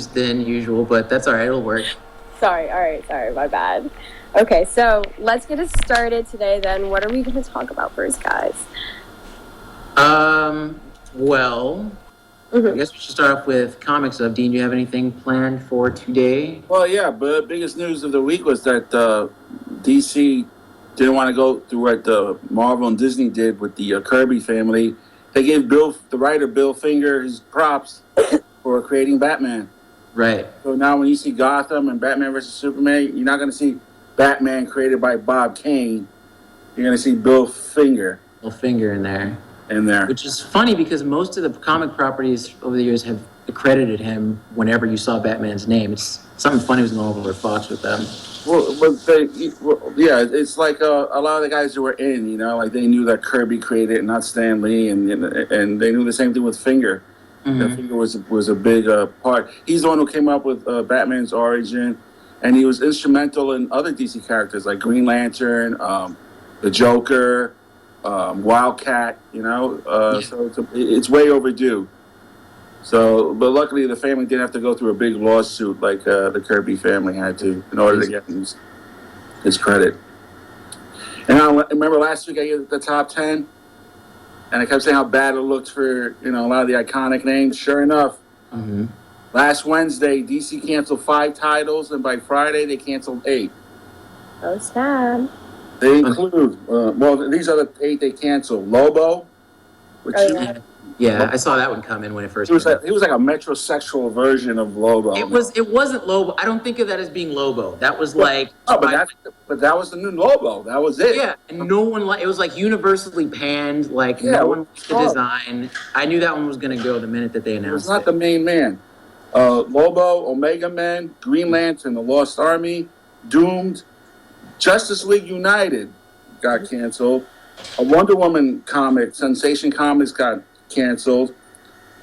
news than usual, but that's all right. It'll work. Sorry, my bad. Okay, so let's get us started today then. What are we going to talk about first, guys? Well, I guess we should start off with comics. Dean, do you have anything planned for today? Well, yeah, but the biggest news of the week was that DC didn't want to go through what Marvel and Disney did with the Kirby family. They gave the writer Bill Finger his props for creating Batman. Right. So now when you see Gotham and Batman vs. Superman, you're not going to see Batman created by Bob Kane. You're going to see Bill Finger. Bill Finger in there. Which is funny because most of the comic properties over the years have accredited him whenever you saw Batman's name. It's something funny was going over Fox with them. Yeah, it's like a lot of the guys who were in, like they knew that Kirby created it, not Stan Lee, and they knew the same thing with Finger. That Finger was a big part. He's the one who came up with Batman's origin, and he was instrumental in other DC characters like Green Lantern, the Joker, Wildcat. So it's way overdue. So, but luckily the family didn't have to go through a big lawsuit like the Kirby family had to in order to get his credit. And I remember last week I gave the top 10, and I kept saying how bad it looked for a lot of the iconic names. Sure enough, last Wednesday DC canceled 5 titles, and by Friday they canceled 8. Oh, sad. They include these are the 8 they canceled: Lobo, which I saw that one come in when it first. He was like a metrosexual version of Lobo. It wasn't Lobo. I don't think of that as being Lobo. That was like. Oh, but that was the new Lobo. That was it. Yeah, and no one it was like universally panned. Like no one liked the design. I knew that one was going to go the minute that they announced it. It's not the main man. Lobo, Omega Man, Green Lantern, the Lost Army, Doomed, Justice League United got canceled. A Wonder Woman comic, Sensation Comics, got canceled.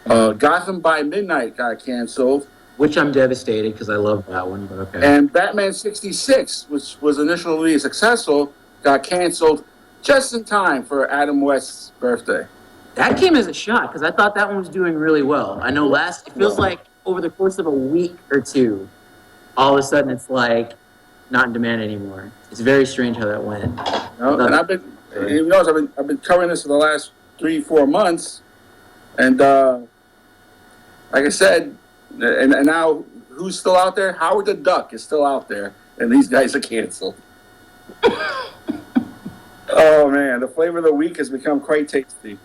Gotham by Midnight got canceled. Which I'm devastated because I love that one, but okay. And Batman 66, which was initially successful, got canceled just in time for Adam West's birthday. That came as a shock because I thought that one was doing really well. I know it feels like over the course of a week or two, all of a sudden it's like not in demand anymore. It's very strange how that went. And I've been covering this for the last 3-4 months. And like I said, and now who's still out there? Howard the Duck is still out there, and these guys are canceled. Oh man, the flavor of the week has become quite tasty.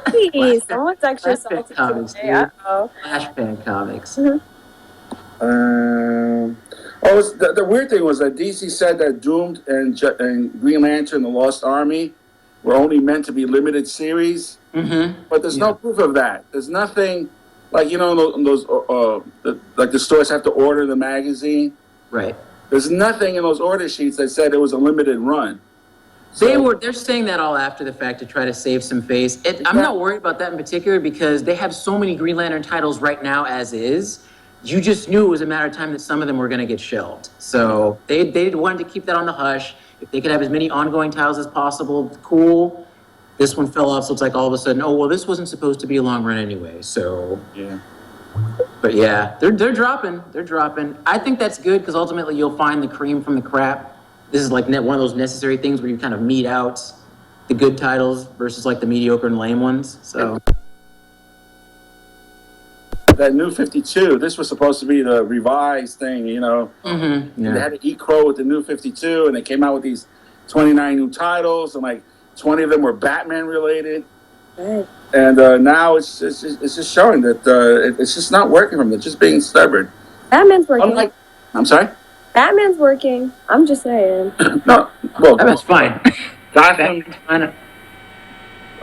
Please, someone's extra salty comics, today. Flashpan comics. The weird thing was that DC said that Doomed and Green Lantern, the Lost Army, were only meant to be limited series. But there's no proof of that. There's nothing like those like the stores have to order the magazine. Right. There's nothing in those order sheets that said it was a limited run. So, they're saying that all after the fact to try to save some face. I'm not worried about that in particular because they have so many Green Lantern titles right now as is. You just knew it was a matter of time that some of them were going to get shelved. So they wanted to keep that on the hush. If they could have as many ongoing titles as possible, cool. This one fell off, so it's like all of a sudden, this wasn't supposed to be a long run anyway. So yeah. But yeah, they're dropping. They're dropping. I think that's good because ultimately you'll find the cream from the crap. This is like one of those necessary things where you kind of meet out the good titles versus like the mediocre and lame ones. So that New 52, this was supposed to be the revised thing, They had to eat crow with the New 52, and they came out with these 29 new titles, and like 20 of them were Batman related. Right. And now it's just showing that it's just not working for them. They're just being stubborn. Batman's working. I'm sorry? Batman's working. I'm just saying. No, well, that's fine.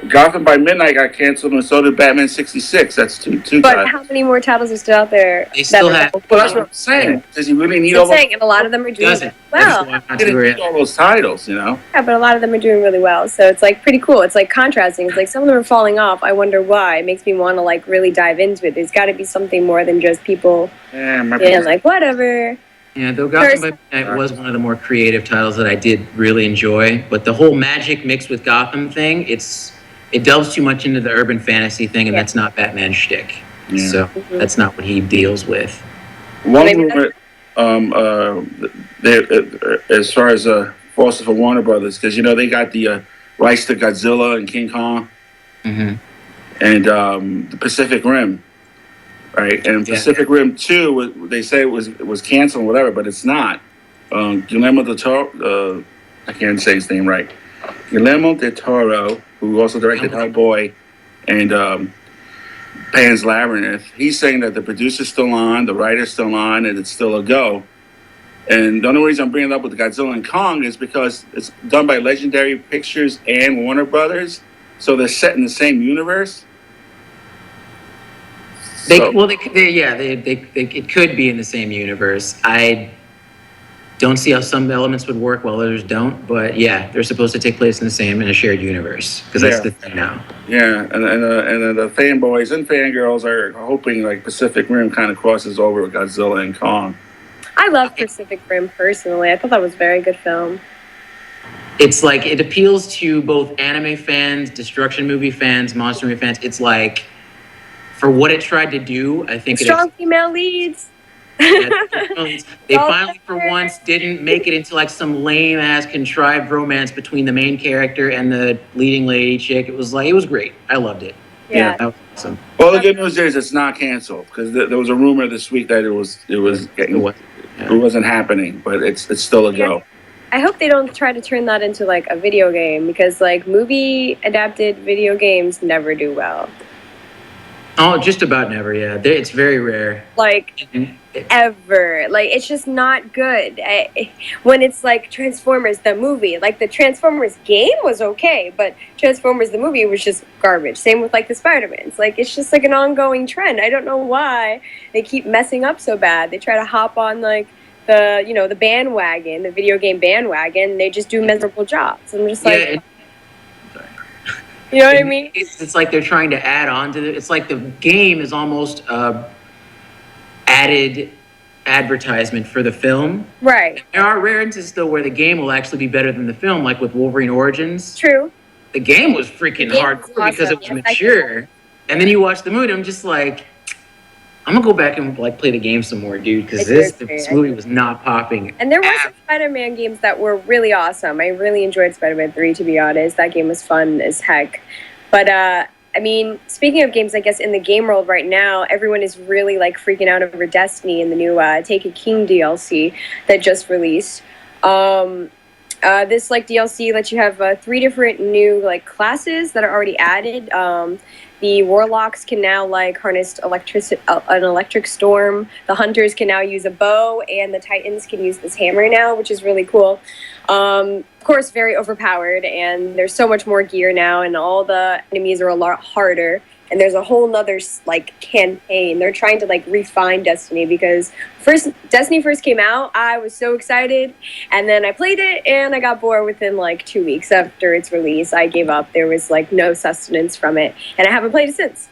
Gotham by Midnight got canceled, and so did Batman 66. That's two But titles. how many more titles are still out there? They still have. Well, that's what I'm saying. Does he really need I'm all those? saying, and a lot of them are doing well. He didn't need all those titles, Yeah, but a lot of them are doing really well. So it's like pretty cool. It's like contrasting. It's like some of them are falling off. I wonder why. It makes me want to like really dive into it. There's got to be something more than just people. Like whatever. Yeah, though Gotham by Midnight was one of the more creative titles that I did really enjoy. But the whole magic mixed with Gotham thing, it delves too much into the urban fantasy thing, and that's not Batman's shtick. Yeah. So that's not what he deals with. One rumor, as far as also for Warner Brothers, because they got the rights to Godzilla and King Kong and the Pacific Rim, right? And Pacific Rim 2, they say it was canceled, whatever, but it's not. Guillermo del Toro, I can't say his name right. Guillermo del Toro, who also directed Hellboy and Pan's Labyrinth, he's saying that the producer's still on, the writer's still on, and it's still a go. And the only reason I'm bringing it up with Godzilla and Kong is because it's done by Legendary Pictures and Warner Brothers, so they're set in the same universe. It could be in the same universe. I don't see how some elements would work while others don't, but yeah, they're supposed to take place in a shared universe, because that's the thing now. Yeah, and the fanboys and fangirls are hoping like Pacific Rim kind of crosses over with Godzilla and Kong. I love Pacific Rim personally. I thought that was a very good film. It's like, it appeals to both anime fans, destruction movie fans, monster movie fans. It's like, for what it tried to do, I think strong female leads. They finally, for once, didn't make it into like some lame ass contrived romance between the main character and the leading lady chick. It was great. I loved it. Yeah, that was awesome. Well, the good news is it's not canceled, because there was a rumor this week that it wasn't happening, but it's still a go. I hope they don't try to turn that into like a video game, because like movie adapted video games never do well. Oh, just about never. Yeah, it's very rare. Like ever. Like it's just not good. When it's like Transformers the movie, like the Transformers game was okay, but Transformers the movie was just garbage. Same with like the Spider-Mans. Like it's just like an ongoing trend. I don't know why they keep messing up so bad. They try to hop on like the bandwagon, the video game bandwagon, and they just do miserable jobs. I'm just like, you know what I mean? It's like they're trying to add on to it. It's like the game is almost added advertisement for the film. Right. There are rare instances though where the game will actually be better than the film, like with Wolverine Origins. True. The game was freaking hardcore because it was mature. And then you watch the movie, I'm just like, I'm gonna go back and like play the game some more, dude, because this movie was not popping. And there were some Spider-Man games that were really awesome. I really enjoyed Spider-Man 3, to be honest. That game was fun as heck. But I mean, speaking of games, I guess in the game world right now, everyone is really like freaking out over Destiny and the new Take a King DLC that just released. This like DLC lets you have 3 different new like classes that are already added. The warlocks can now like harness an electric storm. The hunters can now use a bow, and the titans can use this hammer now, which is really cool. Of course, very overpowered, and there's so much more gear now, and all the enemies are a lot harder. And there's a whole nother like campaign. They're trying to like refine Destiny, because Destiny first came out, I was so excited, and then I played it and I got bored within like 2 weeks after its release. I gave up. There was like no sustenance from it, and I haven't played it since.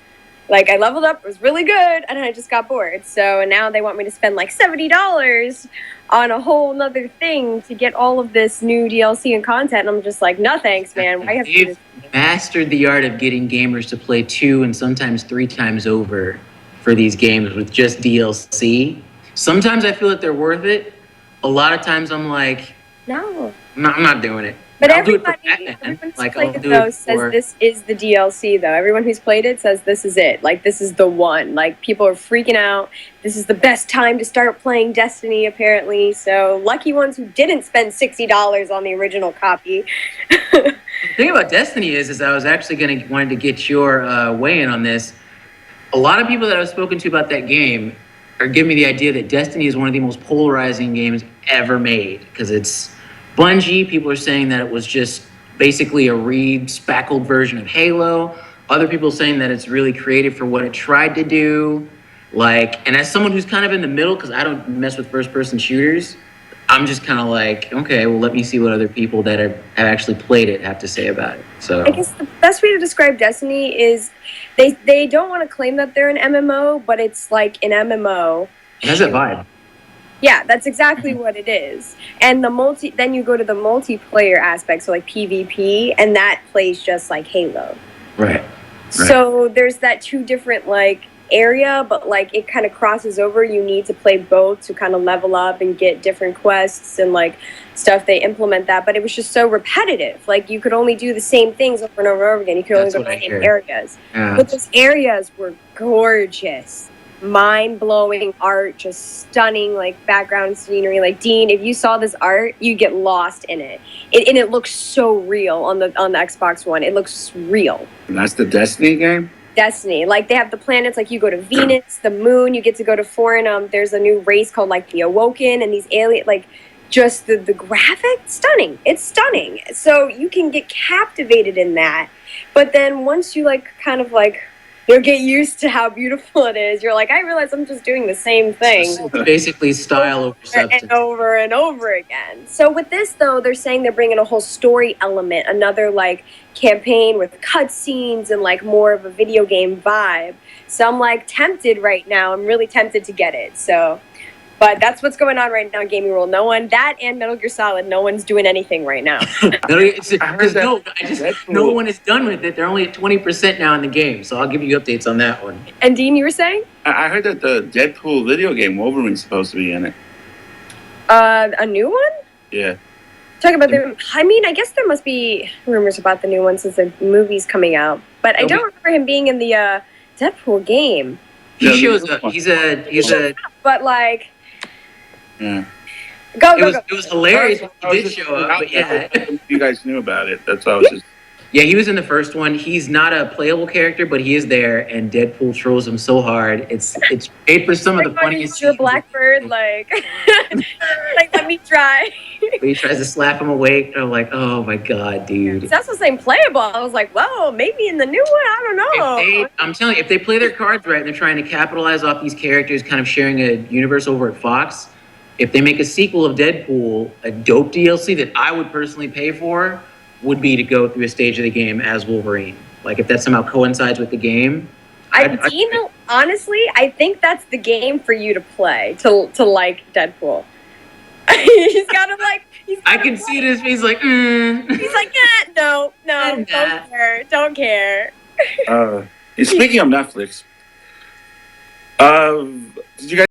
Like I leveled up, it was really good, and I just got bored. So now they want me to spend like $70 on a whole nother thing to get all of this new DLC and content. And I'm just like, no thanks, man. Why have to do this? Mastered the art of getting gamers to play 2 and sometimes 3 times over for these games with just DLC. Sometimes I feel that they're worth it. A lot of times I'm like, no, I'm not doing it. But everyone who's played it though says this is the DLC though. Everyone who's played it says this is it. Like this is the one. Like people are freaking out. This is the best time to start playing Destiny apparently. So lucky ones who didn't spend $60 on the original copy. The thing about Destiny is I was actually wanted to get your weigh in on this. A lot of people that I've spoken to about that game are giving me the idea that Destiny is one of the most polarizing games ever made, because it's Bungie. People are saying that it was just basically a re-spackled version of Halo. Other people saying that it's really creative for what it tried to do. And as someone who's kind of in the middle, because I don't mess with first-person shooters, I'm just kind of like, okay, well, let me see what other people that have actually played it have to say about it. So I guess the best way to describe Destiny is they don't want to claim that they're an MMO, but it's like an MMO. It has that vibe. Yeah, that's exactly what it is. And then you go to the multiplayer aspect, so like PvP, and that plays just like Halo. Right. So there's that 2 different like area, but like it kind of crosses over. You need to play both to kind of level up and get different quests and like stuff. They implement that, but it was just so repetitive. Like you could only do the same things over and over and over again. You could only go to the same areas. Yeah. But those areas were gorgeous. Mind-blowing art, just stunning, like background scenery. Like Dean, if you saw this art, you'd get lost in it. And it looks so real on the Xbox One. It looks real. And that's the Destiny game? Destiny. Like they have the planets, like you go to Venus, the moon, you get to go to foreign, there's a new race called like the Awoken, and these alien, like just the graphic, stunning. It's stunning. So you can get captivated in that. But then once you like kind of like you'll get used to how beautiful it is. You're like, I realize I'm just doing the same thing. It's basically style over substance. And over and over again. So with this, though, they're saying they're bringing a whole story element, another, like, campaign with cutscenes and, like, more of a video game vibe. So I'm, like, tempted right now. I'm really tempted to get it. So, but that's what's going on right now in Gaming World. No one, that and Metal Gear Solid, no one's doing anything right now. No one is done with it. They're only at 20% now in the game, so I'll give you updates on that one. And Dean, you were saying? I heard that the Deadpool video game Wolverine's supposed to be in it. A new one? Yeah. Talk about the. I mean, I guess there must be rumors about the new one since the movie's coming out, but I don't remember him being in the Deadpool game. He shows up. He's a. But like. Yeah. Go. It was hilarious when he did show up, but yeah. You guys knew about it. That's all. Just. Yeah, he was in the first one. He's not a playable character, but he is there, and Deadpool trolls him so hard. It's made for some of the funniest. Your Blackbird, like, like let me try. He tries to slap him awake, and I'm like, oh my god, dude. That's the same playable. I was like, whoa, maybe in the new one, I don't know. I'm telling you, if they play their cards right and they're trying to capitalize off these characters, kind of sharing a universe over at Fox, if they make a sequel of Deadpool, a dope DLC that I would personally pay for would be to go through a stage of the game as Wolverine. Like, if that somehow coincides with the game. Honestly, I think that's the game for you to play, to like Deadpool. He's got to like... I can see it in his face like, He's like, no, don't care. Speaking of Netflix, did you guys